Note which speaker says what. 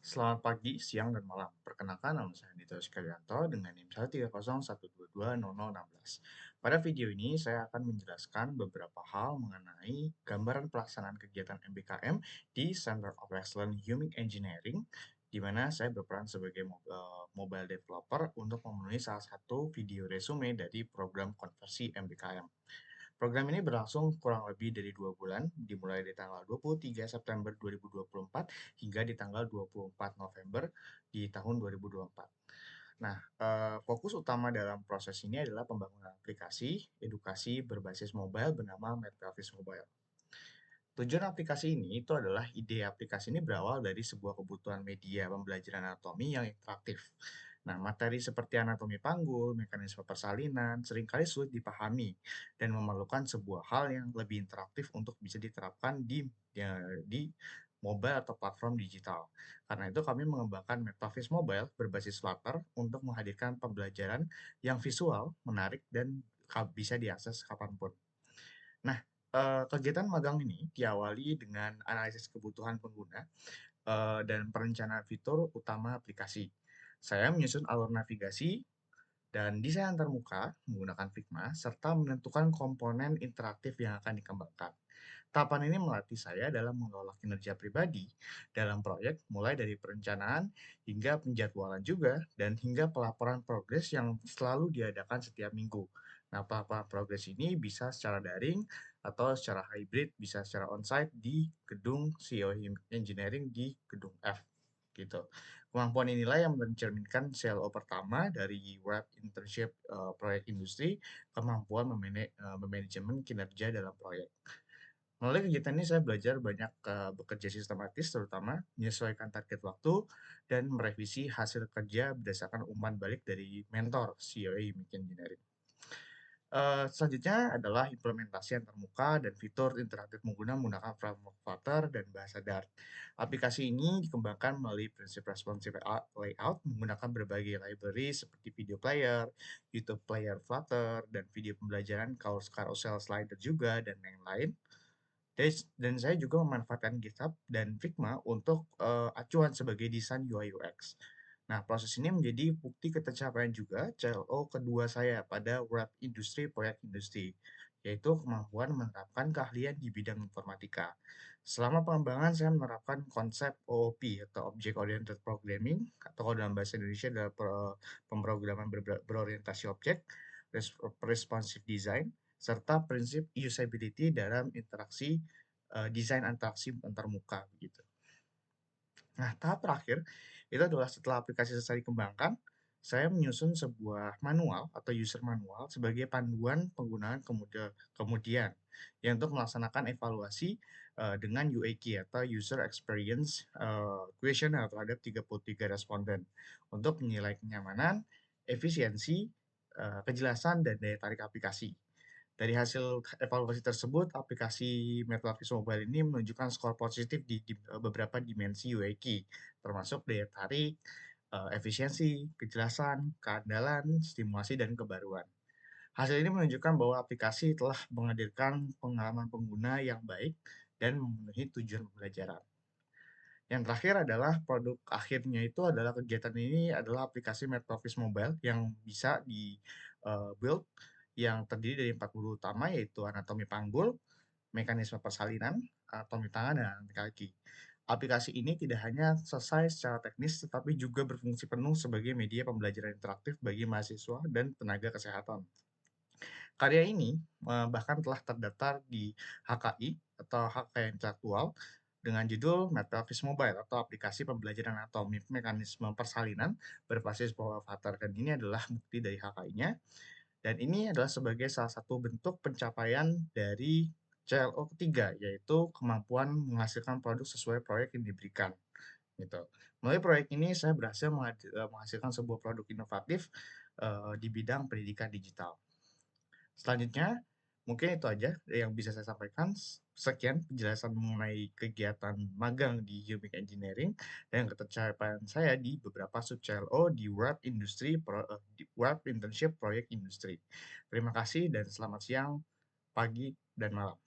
Speaker 1: Selamat pagi, siang, dan malam. Perkenalkan, nama saya Dito Skaryanto dengan NIM 130120016. Pada video ini, saya akan menjelaskan beberapa hal mengenai gambaran pelaksanaan kegiatan MBKM di Center of Excellence Human Engineering, di mana saya berperan sebagai mobile developer untuk memenuhi salah satu video resume dari program konversi MBKM. Program ini berlangsung kurang lebih dari 2 bulan, dimulai di tanggal 23 September 2024 hingga di tanggal 24 November di tahun 2024. Nah, fokus utama dalam proses ini adalah pembangunan aplikasi edukasi berbasis mobile bernama MedPelvis Mobile. Tujuan aplikasi ini itu adalah ide aplikasi ini berawal dari sebuah kebutuhan media pembelajaran anatomi yang interaktif. Nah, materi seperti anatomi panggul, mekanisme persalinan, seringkali sulit dipahami dan memerlukan sebuah hal yang lebih interaktif untuk bisa diterapkan di mobile atau platform digital. Karena itu kami mengembangkan Metavis Mobile berbasis Flutter untuk menghadirkan pembelajaran yang visual, menarik, dan bisa diakses kapanpun. Nah, kegiatan magang ini diawali dengan analisis kebutuhan pengguna, dan perencanaan fitur utama aplikasi. Saya menyusun alur navigasi dan desain antarmuka menggunakan Figma, serta menentukan komponen interaktif yang akan dikembangkan. Tahapan ini melatih saya dalam mengelola kinerja pribadi dalam proyek, mulai dari perencanaan hingga penjadwalan juga, dan hingga pelaporan progres yang selalu diadakan setiap minggu. Nah, pelaporan progres ini bisa secara daring atau secara hybrid, bisa secara onsite di gedung CEO Engineering di gedung F gitu. Kemampuan inilah yang mencerminkan CLO pertama dari Web Internship Proyek Industri, kemampuan memanajemen kinerja dalam proyek. Melalui kegiatan ini saya belajar banyak bekerja sistematis, terutama menyesuaikan target waktu dan merevisi hasil kerja berdasarkan umpan balik dari mentor CEO Unique Engineering. Selanjutnya adalah implementasi antarmuka dan fitur interaktif menggunakan framework Flutter dan bahasa Dart. Aplikasi ini dikembangkan melalui prinsip responsive layout menggunakan berbagai library seperti video player, YouTube player Flutter, dan video pembelajaran carousel slider juga, dan lain-lain. Dan saya juga memanfaatkan GitHub dan Figma untuk acuan sebagai desain UI UX. Nah, proses ini menjadi bukti ketercapaian juga CLO kedua saya pada Web Industry Proyek Industri, yaitu kemampuan menerapkan keahlian di bidang informatika. Selama pengembangan, saya menerapkan konsep OOP atau Object Oriented Programming, atau kalau dalam bahasa Indonesia adalah pemrograman berorientasi objek, responsive design, serta prinsip usability dalam interaksi desain interaksi antarmuka begitu. Nah, tahap terakhir itu adalah setelah aplikasi selesai dikembangkan, saya menyusun sebuah manual atau user manual sebagai panduan penggunaan kemudian yang untuk melaksanakan evaluasi dengan UX atau User Experience Questionnaire terhadap 33 responden untuk menilai kenyamanan, efisiensi, kejelasan, dan daya tarik aplikasi. Dari hasil evaluasi tersebut, aplikasi MetaVis Mobile ini menunjukkan skor positif di beberapa dimensi UX, termasuk daya tarik, efisiensi, kejelasan, keandalan, stimulasi, dan kebaruan. Hasil ini menunjukkan bahwa aplikasi telah menghadirkan pengalaman pengguna yang baik dan memenuhi tujuan pembelajaran. Yang terakhir adalah produk akhirnya itu adalah kegiatan ini adalah aplikasi MedProfis Mobile yang bisa di-build yang terdiri dari 4 modul utama, yaitu anatomi panggul, mekanisme persalinan, anatomi tangan, dan anatomi kaki. Aplikasi ini tidak hanya selesai secara teknis, tetapi juga berfungsi penuh sebagai media pembelajaran interaktif bagi mahasiswa dan tenaga kesehatan. Karya ini bahkan telah terdaftar di HKI atau hak kekayaan intelektual dengan judul MetaVis Mobile atau aplikasi pembelajaran anatomi mekanisme persalinan berbasis Power Avatar, dan ini adalah bukti dari HKI-nya, dan ini adalah sebagai salah satu bentuk pencapaian dari CLO ketiga, yaitu kemampuan menghasilkan produk sesuai proyek yang diberikan gitu. Melalui proyek ini saya berhasil menghasilkan sebuah produk inovatif di bidang pendidikan digital. Selanjutnya, mungkin itu aja yang bisa saya sampaikan. Sekian penjelasan mengenai kegiatan magang di Unique Engineering dan ketercapaian saya di beberapa sub CLO di Web Internship Proyek Industri. Terima kasih dan selamat siang, pagi, dan malam.